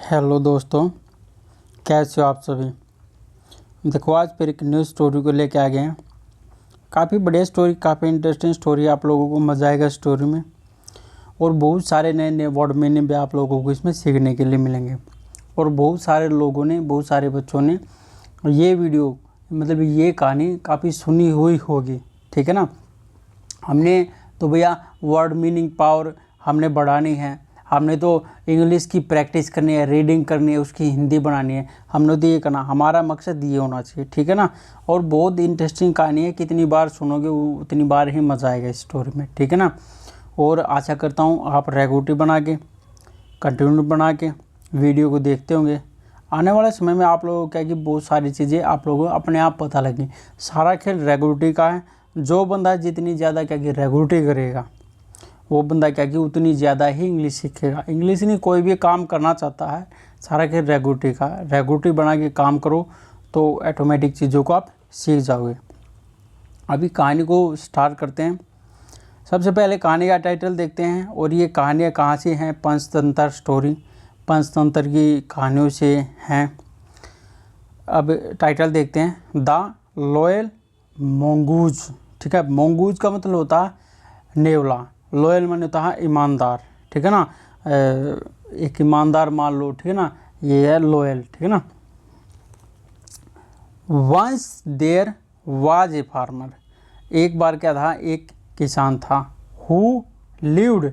Hello दोस्तों, कैसे हो आप सभी। देखो आज फिर एक न्यू स्टोरी को लेके आ गए हैं। काफ़ी बढ़िया स्टोरी, काफ़ी इंटरेस्टिंग स्टोरी, आप लोगों को मज़ा आएगा स्टोरी में। और बहुत सारे नए नए वर्ड मीनिंग भी आप लोगों को इसमें सीखने के लिए मिलेंगे। और बहुत सारे लोगों ने, बहुत सारे बच्चों ने ये वीडियो मतलब ये कहानी काफ़ी सुनी हुई होगी, ठीक है ना। हमने तो भैया वर्ड मीनिंग पावर हमने बढ़ानी है, हमने तो इंग्लिश की प्रैक्टिस करनी है, रीडिंग करनी है, उसकी हिंदी बनानी है, हमने तो ये करना, हमारा मकसद ये होना चाहिए, ठीक है ना। और बहुत इंटरेस्टिंग कहानी है, कितनी बार सुनोगे उतनी बार ही मज़ा आएगा इस स्टोरी में, ठीक है ना। और आशा करता हूँ आप रेगुलर बना के, कंटिन्यू बना के वीडियो को देखते होंगे। आने वाले समय में आप लोगों को क्या कि बहुत सारी चीज़ें आप लोगों को अपने आप पता लगी। सारा खेल रेगुलरिटी का है। जो बंदा जितनी ज़्यादा क्या कि रेगुलरिटी करेगा, वो बंदा क्या कि उतनी ज़्यादा ही इंग्लिश सीखेगा। इंग्लिश नहीं, कोई भी काम करना चाहता है, सारा खेल रेगुलरिटी का। रेगुलरिटी बना के काम करो तो ऑटोमेटिक चीज़ों को आप सीख जाओगे। अभी कहानी को स्टार्ट करते हैं। सबसे पहले कहानी का टाइटल देखते हैं। और ये कहानियाँ कहाँ से हैं? पंचतंत्र स्टोरी, पंचतंत्र की कहानियों से हैं। अब टाइटल देखते हैं, द लॉयल मोंगूज, ठीक है। मोंगूज का मतलब होता है नेवला, लॉयल माने होता है ईमानदार, ठीक है ना। एक ईमानदार मान लो, ठीक है ना, ये है लॉयल, ठीक है ना। Once there was a farmer, एक बार क्या था, एक किसान था। Who lived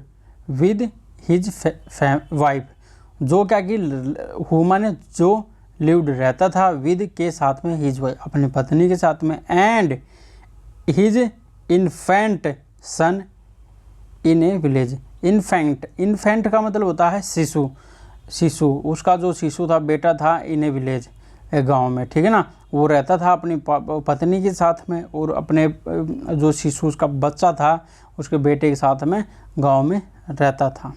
with his wife, जो क्या कि हु माने जो, लिव्ड रहता था, विद के साथ में, हिज वाइफ अपनी पत्नी के साथ में, and his infant son in a village. Infant का मतलब होता है शिशु, शिशु, उसका जो शिशु था, बेटा था, इन ए विलेज, गाँव में, ठीक है ना। वो रहता था अपनी पत्नी के साथ में, और अपने जो शिशु, उसका बच्चा था, उसके बेटे के साथ में गांव में रहता था।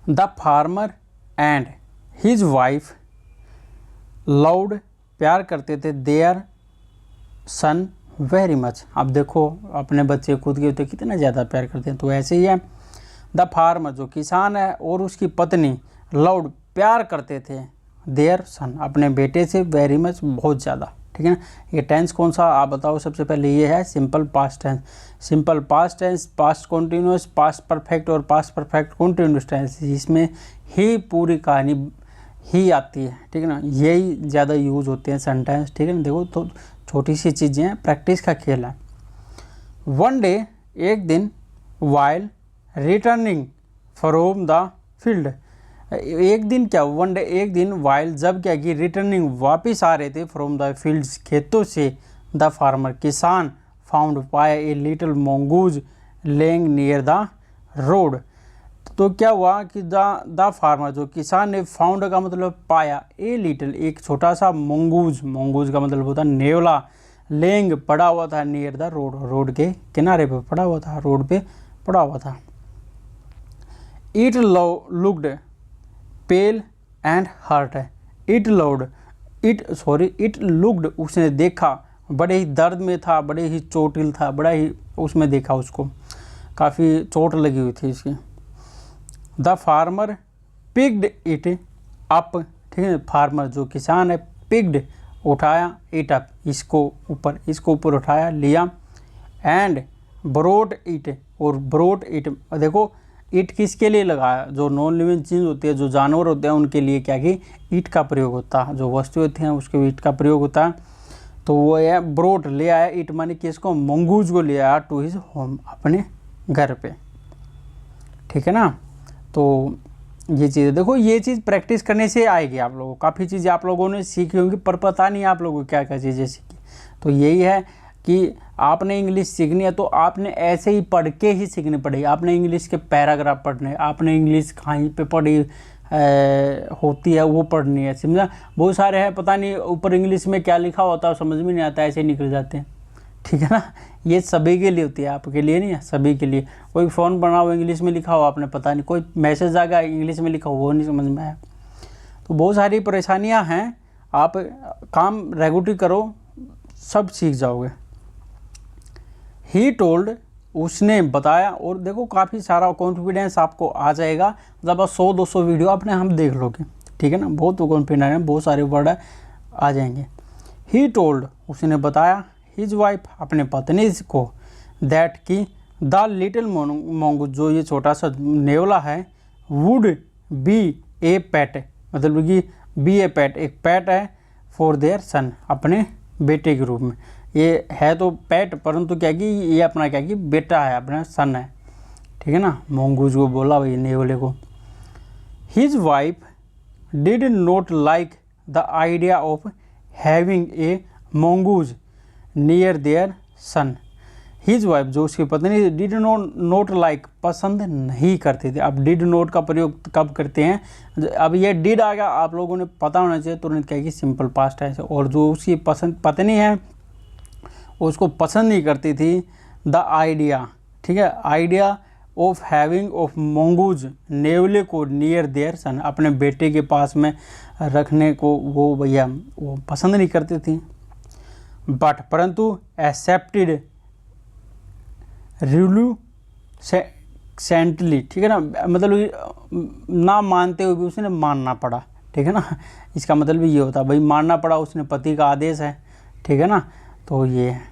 The farmer and his wife loved, प्यार करते थे, देयर सन वेरी मच। अब देखो अपने बच्चे खुद के तो कितना ज़्यादा प्यार करते हैं, तो ऐसे ही है। द फार्मर जो किसान है और उसकी पत्नी लव्ड, प्यार करते थे, देयर सन अपने बेटे से, वेरी मच बहुत ज़्यादा, ठीक है ना। ये टेंस कौन सा आप बताओ। सबसे पहले ये है simple past tense. Simple past tense, past continuous, past perfect और पास्ट परफेक्ट कॉन्टिन्यूस टेंस, इसमें ही पूरी कहानी ही आती है, ठीक है ना। यही ज़्यादा यूज होते हैं सेंटेंस, ठीक है ना। देखो तो छोटी सी चीज़ें हैं, प्रैक्टिस का खेल है। वन डे, एक दिन, while returning from the field, एक दिन क्या, वन डे एक दिन, वाइल जब क्या कि, रिटर्निंग वापस आ रहे थे, फ्रॉम द फील्ड्स खेतों से, द फार्मर किसान, फाउंड पाया a little mongoose laying near the road. तो क्या हुआ कि द फार्मर जो किसान ने, फाउंड का मतलब पाया, ए लिटिल एक छोटा सा, मोंगूज, मोंगूज का मतलब होता है नेवला, लेंग पड़ा हुआ था, नियर द रोड, रोड के किनारे पे पड़ा हुआ था, रोड पे पड़ा हुआ था। It looked pale and hurt, it looked उसने देखा, बड़े ही दर्द में था, बड़े ही चोटिल था, बड़ा ही उसमें देखा, उसको काफ़ी चोट लगी हुई थी इसकी। The farmer picked it up, ठीक है, फार्मर जो किसान है, पिक्ड उठाया, इट अप इसको ऊपर उठाया, लिया, एंड ब्रोट इट, और ब्रोट इट, देखो ईट किसके लिए लगाया, जो नॉन लिविंग चीज़ होती है, जो जानवर होते हैं, उनके लिए क्या कि ईट का प्रयोग होता है, जो वस्तु होती हैं उसके ईट का प्रयोग होता है। तो वो है ब्रोट, ले आया, ईट माने किसको, मंगूज को ले आया, टू हिज होम, अपने घर पे, ठीक है ना। तो ये चीज़ देखो, ये चीज़ प्रैक्टिस करने से आएगी आप लोगों को। काफ़ी चीज़ें आप लोगों ने सीखी होंगी, पर पता नहीं आप लोगों को क्या क्या चीज़ें सीखी। तो यही है कि आपने इंग्लिश सीखनी है तो आपने ऐसे ही पढ़ के ही सीखनी पड़ेगी। आपने इंग्लिश के पैराग्राफ पढ़ने, आपने इंग्लिश कहीं पे पढ़ी होती है वो पढ़नी है, समझा। बहुत सारे हैं, पता नहीं ऊपर इंग्लिश में क्या लिखा होता है, समझ में नहीं आता, ऐसे निकल जाते हैं, ठीक है ना। ये सभी के लिए होती है, आपके लिए नहीं है, सभी के लिए। कोई फ़ोन बनाओ इंग्लिश में लिखा हो, आपने पता नहीं, कोई मैसेज आ गया इंग्लिश में लिखा हो, वो नहीं समझ में आया। तो बहुत सारी परेशानियां हैं, आप काम रेगुलर करो, सब सीख जाओगे। ही टोल्ड उसने बताया, और देखो काफ़ी सारा कॉन्फिडेंस आपको आ जाएगा जब आप 100-200 वीडियो अपने हम देख लोगे, ठीक है ना। बहुत कॉन्फिडेंस है, बहुत सारे वर्ड आ जाएंगे। ही टोल्ड, उसने बताया, हिज वाइफ, अपने पत्नी को, दैट कि द लिटिल मोंगूज, जो ये छोटा सा नेवला है, वुड बी ए पेट, मतलब कि बी ए पेट, एक पेट है, फॉर देयर सन, अपने बेटे के रूप में। ये है तो पेट, परंतु क्या कि ये अपना क्या कि बेटा है, अपना सन है, ठीक है ना। मोंगूज को बोला भाई नेवले को। His wife did not like the idea of having a mongoose near their son. His wife, जो उसकी पत्नी, डिड नोट लाइक, पसंद नहीं करते थे। अब डिड नोट का प्रयोग कब करते हैं, अब ये डिड आ गया, आप लोगों ने पता होना चाहिए तुरंत क्या कि सिंपल पास्ट है। और जो उसकी पत्नी है उसको पसंद नहीं करती थी द आइडिया, ठीक है, idea of having of mongoose, नेवले को, नियर देयर सन, अपने बेटे के पास में रखने को वो भैया वो पसंद नहीं करती थी। बट परंतु एक्सेप्टेड रिल्यूसेंटली, ठीक है ना, मतलब ना मानते हुए भी उसने मानना पड़ा, ठीक है ना। इसका मतलब भी ये होता भाई मानना पड़ा, उसने पति का आदेश है, ठीक है ना। तो ये है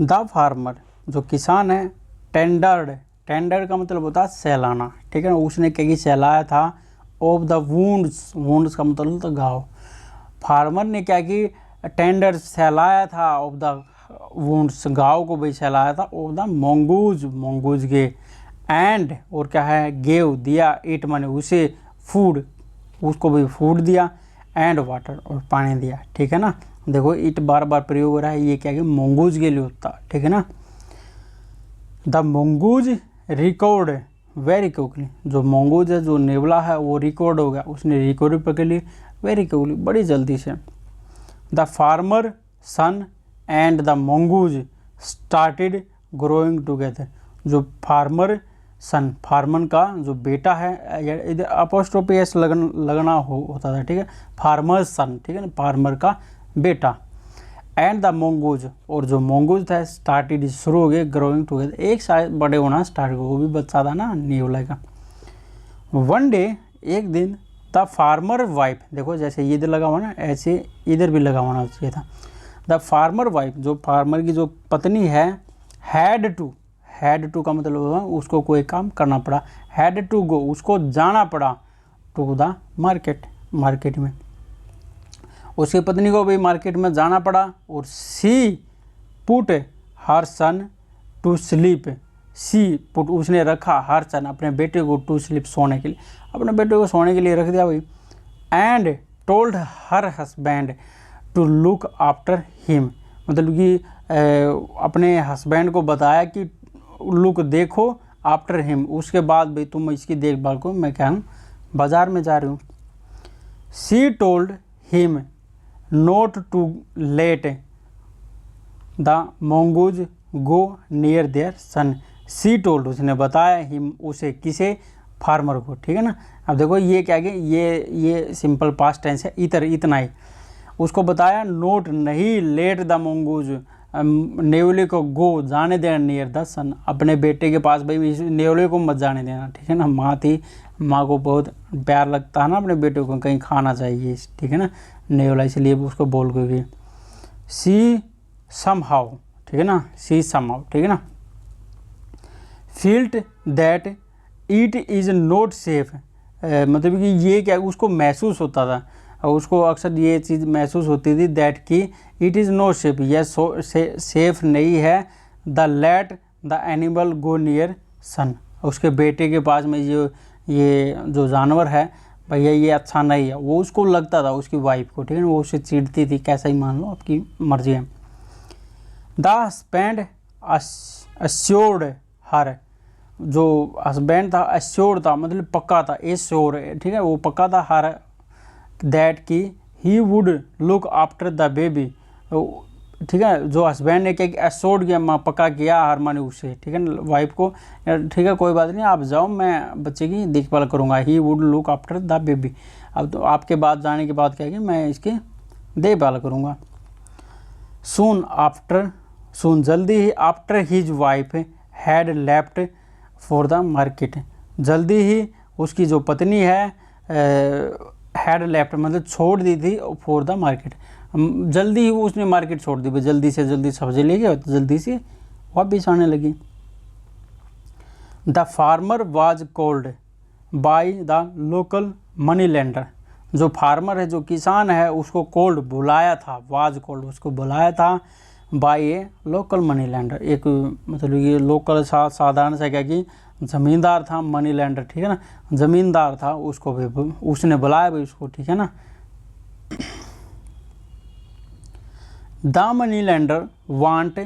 द फार्मर, जो किसान है, टेंडर का मतलब होता है सहलाना, ठीक है ना। उसने क्या कि सहलाया था, ऑफ द वुंड्स का मतलब होता घाव। फार्मर ने क्या कि टेंडर सहलाया था, ऑफ द वुंड्स, घाव को भी सहलाया था, ऑफ द मोंगूज के, एंड, और क्या है, गेव, दिया, इट माने उसे, फूड, उसको भी फूड दिया, एंड वाटर, और पानी दिया, ठीक है ना। देखो इट बार बार प्रयोग हो रहा है, ये क्या कि मोंगूज के लिए होता, ठीक है ना। The mongoose record very quickly, जो मोंगूज है, जो नेवला है, वो रिकॉर्ड हो गया, उसने रिकॉर्ड पकड़ ली वेरी क्विकली, बड़ी जल्दी से। The farmer son and the mongoose started growing together, जो फार्मर सन, फार्मर का जो बेटा है, इधर अपोस्ट्रोफी एस लगना होता था, ठीक है, फार्मर सन, ठीक है ना, फार्मर का बेटा, एंड द मोंगूज, और जो मोंगूज था, स्टार्टेड, शुरू हो गए, ग्रोइंग टुगेदर, एक साथ बड़े होना स्टार्ट हो, वो भी बच्चा था ना नेवला का। वन डे, एक दिन, द फार्मर वाइफ, देखो जैसे इधर लगा हुआ ना, ऐसे इधर भी लगा होना चाहिए था। द फार्मर वाइफ, जो फार्मर की जो पत्नी है, हैड टू का मतलब होगा उसको कोई काम करना पड़ा, हैड टू गो, उसको जाना पड़ा, टू द मार्केट में, उसकी पत्नी को भी मार्केट में जाना पड़ा। और she put her son to sleep, उसने रखा हर सन, अपने बेटे को, टू स्लीप, सोने के लिए, अपने बेटे को सोने के लिए रख दिया भाई। And told her husband to look after him, मतलब कि अपने हस्बैंड को बताया कि लुक, देखो, आफ्टर हिम, उसके बाद भाई तुम इसकी देखभाल को, मैं क्या हूँ बाजार में जा रही हूँ। She told him not to let the mongoose go near their son. She told, उसने बताया, हिम, उसे, किसे, फार्मर को, ठीक है ना। अब देखो ये क्या कि ये सिंपल पास्ट टेंस है, इतना ही, उसको बताया, नोट, नहीं, लेट द मोंगूज, नेवले को, गो, जाने देना, नियर द सन, अपने बेटे के पास, भाई इस नेवले को मत जाने देना, ठीक है ना। माँ थी, माँ को बहुत प्यार लगता है ना अपने बेटे को, कहीं खाना चाहिए, ठीक है ना, नेवला, इसलिए उसको बोल गई सी समहाउ, ठीक है ना, सी समहाउ, ठीक है ना। Felt that it is not safe, मतलब कि ये क्या, उसको महसूस होता था, उसको अक्सर ये चीज़ महसूस होती थी, दैट कि इट इज़ नॉट सेफ, यह सेफ नहीं है, the let the animal go near son, उसके बेटे के पास में ये जो जानवर है भैया ये अच्छा नहीं है, वो उसको लगता था, उसकी वाइफ को, ठीक है ना, वो उससे चिढ़ती थी, कैसा ही मान लो, आपकी मर्जी है। द हस्बैंड अश्योर्ड हर, जो हस्बैंड था, अश्योर्ड था, मतलब पक्का था, एश्योर, ठीक है, वो पक्का था, हर, दैट कि he would look after the baby, ठीक है, जो हस्बैंड ने क्या एश्योर्ड किया, पक्का किया, हर माने उसे, ठीक है ना, वाइफ को, ठीक है कोई बात नहीं, आप जाओ, मैं बच्चे की देखभाल करूँगा, he would look after the baby, अब तो आपके बाद जाने के बाद क्या कि मैं इसकी देखभाल करूँगा। सून जल्दी ही after his wife had left for the market, जल्दी ही उसकी जो पत्नी है हैड लेफ्ट मतलब छोड़ दी थी फॉर द मार्केट, जल्दी ही उसने मार्केट छोड़ दी, जल्दी से जल्दी सब्जी ले गया तो जल्दी से वापस आने लगी। The farmer was called by the local money lender, जो फार्मर है जो किसान है उसको कॉल्ड बुलाया था, वाज कॉल्ड उसको बुलाया था by a local money lender, एक मतलब ये लोकल साधारण सा क्या कि ज़मींदार था, मनी लेंडर ठीक है ना, ज़मींदार था, उसको भी उसने बुलाया भी उसको ठीक है ना। The money lender want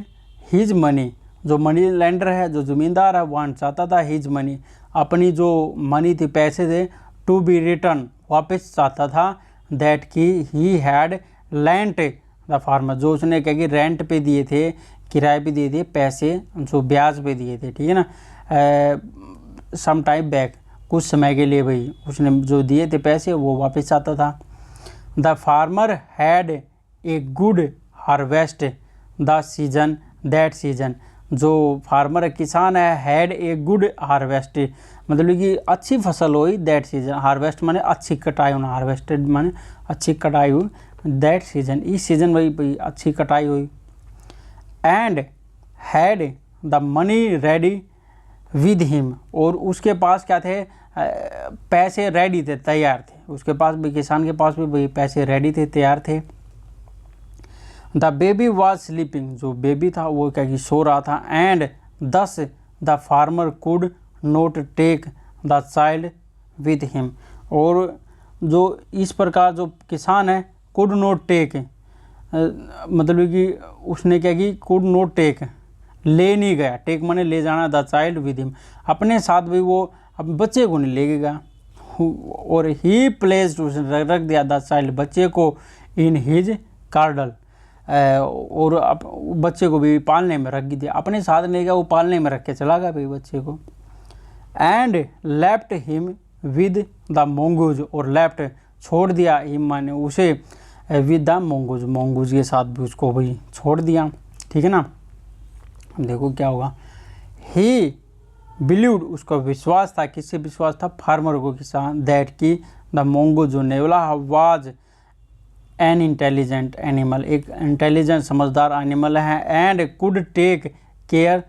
his money, जो मनी लेंडर है जो ज़मींदार है वांट चाहता था हिज मनी, अपनी जो मनी थी पैसे थे, टू बी रिटर्न वापस चाहता था, दैट की he had lent the farmer, जो उसने क्या कि रेंट पे दिए थे, किराए पे दिए थे पैसे, जो ब्याज पे दिए थे ठीक है ना, सम टाइम बैक कुछ समय के लिए भाई उसने जो दिए थे पैसे वो वापस चाहता था। The farmer had a good harvest the season that season, जो फार्मर है किसान है, हैड ए गुड हार्वेस्ट मतलब कि अच्छी फसल हुई, दैट सीजन हार्वेस्ट माने अच्छी कटाई होना, हार्वेस्टेड माने अच्छी कटाई हुई, दैट सीजन इस सीजन भाई अच्छी कटाई हुई। And had the money ready with him, और उसके पास क्या थे पैसे रेडी थे, तैयार थे, उसके पास भी किसान के पास भी भाई पैसे रेडी थे, तैयार थे। द बेबी वाज स्लीपिंग, जो बेबी था वो क्या कि सो रहा था, and thus the farmer could not take the child with him, और जो इस प्रकार जो किसान है कुड नोट टेक मतलब कि उसने क्या कि कुड नोट टेक ले नहीं गया, टेक माने ले जाना, द चाइल्ड विद हिम अपने साथ भी वो अब बच्चे को नहीं ले गया, और ही प्लेस्ड उसने रख दिया द चाइल्ड बच्चे को इन हिज कार्डल, और बच्चे को भी पालने में रख दिया, अपने साथ नहीं गया वो पालने में रख के चला गया भाई बच्चे को। And left him with the mongoose, और लेफ्ट छोड़ दिया हिम माने उसे विद द मोंगूज, मोंगूज के साथ भी उसको भाई छोड़ दिया ठीक है ना। देखो क्या होगा, ही बिलीव्ड उसका विश्वास था, किससे विश्वास था, फार्मर को किसान, दैट की द मोंगूज जो नेवला वाज एन इंटेलिजेंट एनिमल, एक इंटेलिजेंट समझदार एनिमल है, and could take care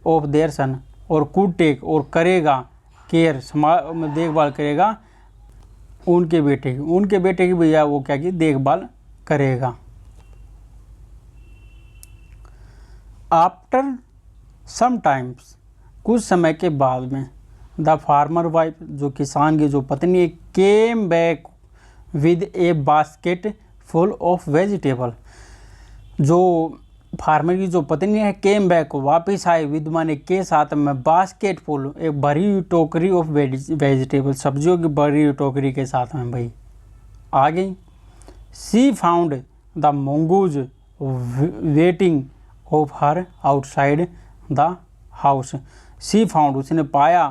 of their son, और कुड टेक और करेगा केयर देखभाल करेगा उनके बेटे की भैया वो क्या की देखभाल करेगा। आफ्टर सम टाइम्स कुछ समय के बाद में द फार्मर वाइफ जो किसान की जो पत्नी came back with A basket full of vegetable, जो फार्मर की जो पत्नी है केम बैक वापस आए विद माने के साथ में बास्केट फुल एक भरी हुई टोकरी ऑफ वेजिटेबल सब्जियों की भरी हुई टोकरी के साथ में भाई आ गई। She found the mongoose waiting of her outside the house, she found उसने पाया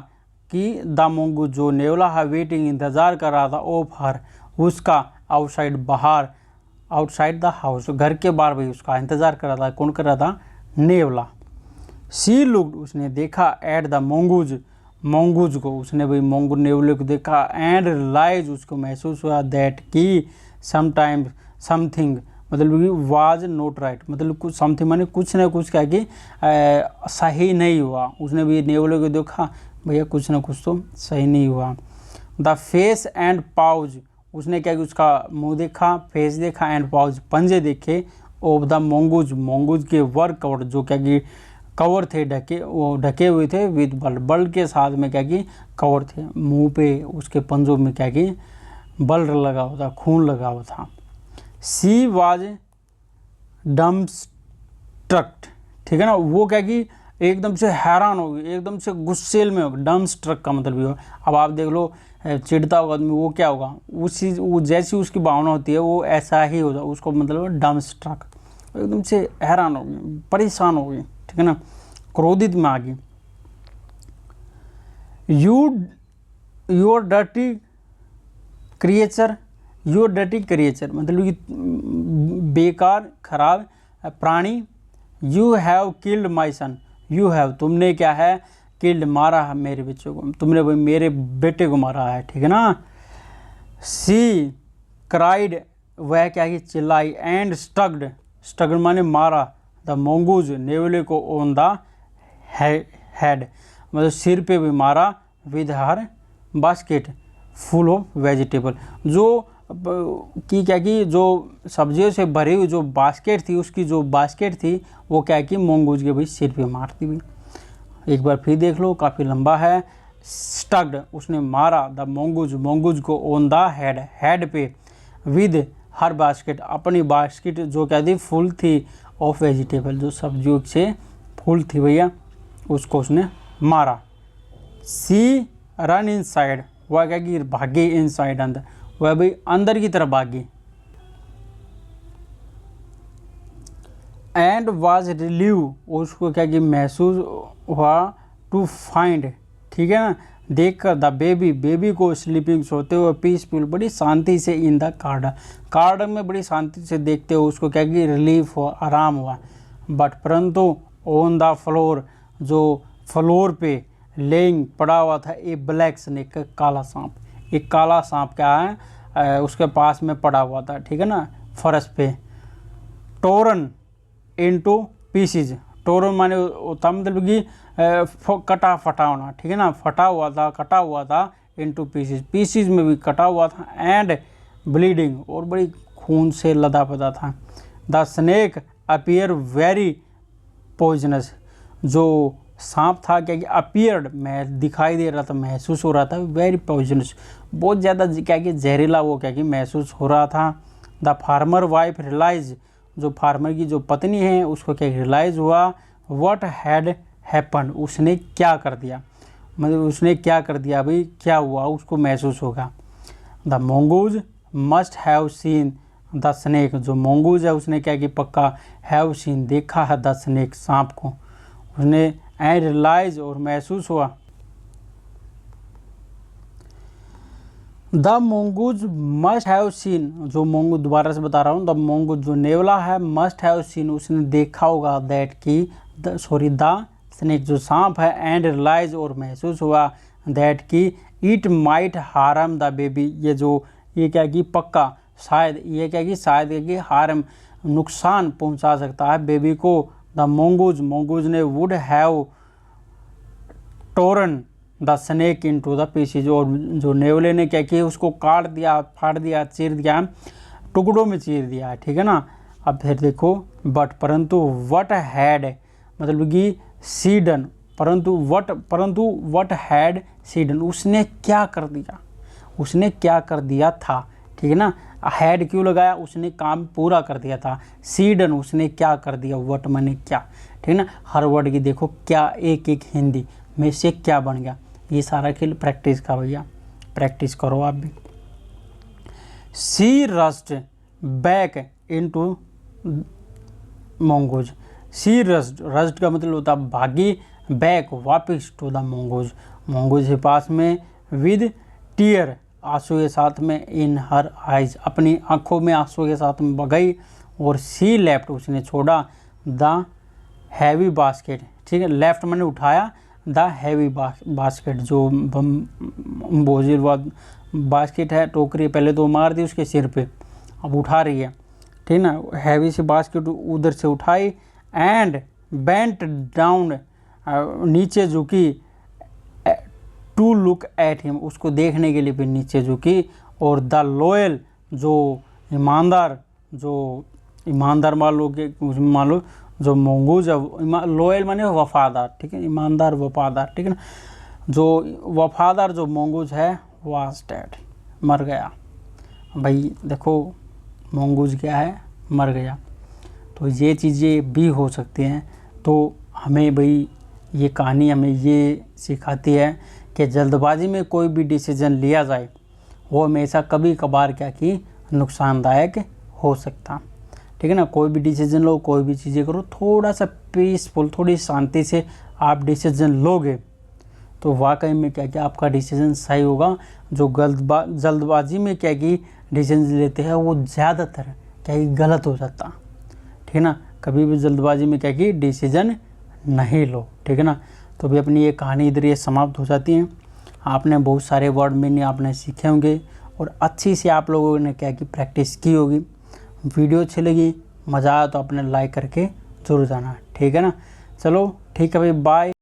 कि द मोंगूज जो नेवला है वेटिंग इंतज़ार कर रहा था ऑफ हर उसका आउटसाइड बाहर, आउटसाइड द हाउस घर के बाहर भाई उसका इंतज़ार कर रहा था, कौन कर रहा था, नेवला। सी लुक्ड उसने देखा एट द मोंगूज को उसने भाई मोंगूज नेवले को देखा, एंड रियलाइज उसको महसूस हुआ दैट की समटाइम्स समथिंग मतलब कि वाज नॉट राइट मतलब कुछ समथिंग माने कुछ ना कुछ क्या कि सही नहीं हुआ, उसने भी नेवले को देखा भैया कुछ ना कुछ तो सही नहीं हुआ। द फेस एंड पाउज उसने क्या कि उसका मुंह देखा, फेस देखा, एंड पाउज पंजे देखे, ऑफ द मोंगूज के वर्क कवर जो क्या कि कवर थे ढके हुए थे विद बल्ब के साथ में क्या कि कवर थे, मुंह पे उसके पंजों में क्या कि बल्ब लगा हुआ था, खून लगा हुआ था। सी वाज डम्बस्ट्रक्ट ठीक है ना, वो क्या कि एकदम से हैरान हो गई, एकदम से गुस्सेल में हो गई, डम्बस्ट्रक का मतलब भी हो। अब आप देख लो चिढ़ता होगा आदमी वो क्या होगा, उसी वो जैसी उसकी भावना होती है वो ऐसा ही होगा, उसको मतलब डम्बस्ट्रक एकदम से हैरान हो गई, परेशान हो गई ठीक है ना, क्रोधित में आ गई। योर डर्टी क्रिएचर मतलब कि बेकार खराब प्राणी, you have killed my son, you have तुमने क्या है, किल्ड मारा है मेरे बच्चों को, तुमने भाई मेरे बेटे को मारा है, ठीक है ना। सी क्राइड वह क्या कि चिल्लाई, एंड स्टग्ड, स्टग्ड माने मारा, द मोंगूज नेवले को ऑन द हेड मतलब सिर पे भी मारा, with her basket full of vegetable जो की क्या कि जो सब्जियों से भरी हुई जो बास्केट थी, उसकी जो बास्केट थी वो क्या कि मोंगूज के भाई सिर पे मारती हुई। एक बार फिर देख लो, काफ़ी लंबा है। स्टग्ड उसने मारा, द मोंगूज मोंगूज को ऑन द हेड, हेड पे, विद हर बास्केट अपनी बास्केट जो क्या थी फुल थी, ऑफ वेजिटेबल जो सब्जियों से फुल थी भैया, उसको उसने मारा। सी रन इन साइड वह क्या कि भागी, इन साइड अंदर, वह भाई अंदर की तरफ भागी। एंड वाज रिलीव उसको क्या कि महसूस हुआ, टू फाइंड ठीक है ना, देख कर द बेबी बेबी को स्लीपिंग सोते हुए, पीसफुल बड़ी शांति से, इन द गार्डन गार्डन में बड़ी शांति से देखते हुए उसको क्या कि रिलीफ हुआ, आराम हुआ। बट परंतु ऑन द फ्लोर जो फ्लोर पे लेइंग पड़ा हुआ था, ए ब्लैक स्नेक काला सांप, एक काला सांप क्या है उसके पास में पड़ा हुआ था, ठीक है ना, फर्श पे। टोरन इनटू पीसीज, टोरन माने होता मतलब कि कटा फटा होना, ठीक है ना, फटा हुआ था, कटा हुआ था, इनटू पीसीज पीसीज में भी कटा हुआ था, एंड ब्लीडिंग और बड़ी खून से लदा पदा था। The snake appear very poisonous, जो सांप था क्या कि अपीयर्ड में दिखाई दे रहा था, महसूस हो रहा था, वेरी पॉइजनस बहुत ज़्यादा क्या कि जहरीला वो क्या कि महसूस हो रहा था। द फार्मर वाइफ रियलाइज, जो फार्मर की जो पत्नी है उसको क्या रियलाइज़ हुआ, व्हाट हैड हैपन उसने क्या कर दिया, मतलब उसने क्या कर दिया भाई, क्या हुआ उसको महसूस होगा। The mongoose must have seen the snake, जो मोंगूज है उसने क्या कि पक्का हैव सीन देखा है, द स्नेक सांप को उसने, एंड रियलाइज और महसूस हुआ। The mongoose must have seen, जो मोंगूज दोबारा से बता रहा हूँ, द मोंगूज जो नेवला है, मस्ट हैव सीन उसने देखा होगा, दैट की द स्नेक जो सांप है, एंड रियलाइज और महसूस हुआ, दैट की it might harm the baby, ये क्या कि पक्का शायद ये क्या कि शायद कि हार्म नुकसान पहुंचा सकता है बेबी को। द मोंगूज ने would have Torrent the snake into the pieces, और जो नेवले ने क्या किया उसको काट दिया, फाड़ दिया, चीर दिया, टुकड़ों में चीर दिया, ठीक है ना। अब फिर देखो, बट परंतु वट हैड मतलब कि सीडन, परंतु वट हैड सीडन उसने क्या कर दिया, उसने क्या कर दिया था, ठीक है ना। हैड क्यों लगाया, उसने काम पूरा कर दिया था। सीडन उसने क्या कर दिया, वट माने क्या, ठीक है ना। हर वर्ड की देखो क्या एक एक हिंदी में से क्या बन गया, ये सारा खेल प्रैक्टिस का भैया, प्रैक्टिस करो आप भी। सी रस्ट बैक इनटू मोंगूज, सी रस्ट का मतलब होता है भागी, बैक वापिस टू द मोंगूज, मोंगूज के पास में, विद टीयर आंसू के साथ में, इन हर आइज अपनी आंखों में आंसू के साथ में बगई, और सी लेफ्ट उसने छोड़ा, द हैवी बास्केट, ठीक है, लेफ्ट मैंने उठाया, द हैवी बास्केट जो बोझिल बास्केट है, टोकरी पहले तो मार दी उसके सिर पे, अब उठा रही है, ठीक ना, हैवी सी बास्केट उधर से उठाई, एंड बेंट डाउन नीचे झुकी, टू लुक एट हिम उसको देखने के लिए भी नीचे झुकी, और द लॉयल जो ईमानदार मान लो जो मोंगूज है, लॉयल माने वफादार, ठीक है, ईमानदार वफादार, ठीक है ना, जो वफादार जो मोंगूज है वाज डेड मर गया। भाई देखो मोंगूज क्या है, मर गया, तो ये चीज़ें भी हो सकती हैं। तो हमें भाई ये कहानी हमें ये सिखाती है कि जल्दबाजी में कोई भी डिसीजन लिया जाए वो हमेशा कभी कभार क्या कि नुकसानदायक हो सकता, ठीक है ना। कोई भी डिसीजन लो, कोई भी चीज़ें करो, थोड़ा सा पीसफुल, थोड़ी शांति से आप डिसीजन लोगे तो वाकई में क्या कि आपका डिसीजन सही होगा। जो जल्दबाजी में क्या कि डिसीजन लेते हैं वो ज़्यादातर क्या कि गलत हो जाता, ठीक है ना। कभी भी जल्दबाजी में क्या कि डिसीजन नहीं लो, ठीक है ना। तो अभी अपनी ये कहानी इधर ये समाप्त हो जाती है। आपने बहुत सारे वर्ड मीनिंग आपने सीखे होंगे और अच्छी से आप लोगों ने क्या कि प्रैक्टिस की होगी। वीडियो अच्छी लगी, मज़ा आया तो आपने लाइक करके ज़रूर जाना, ठीक है ना। चलो ठीक है भाई, बाय।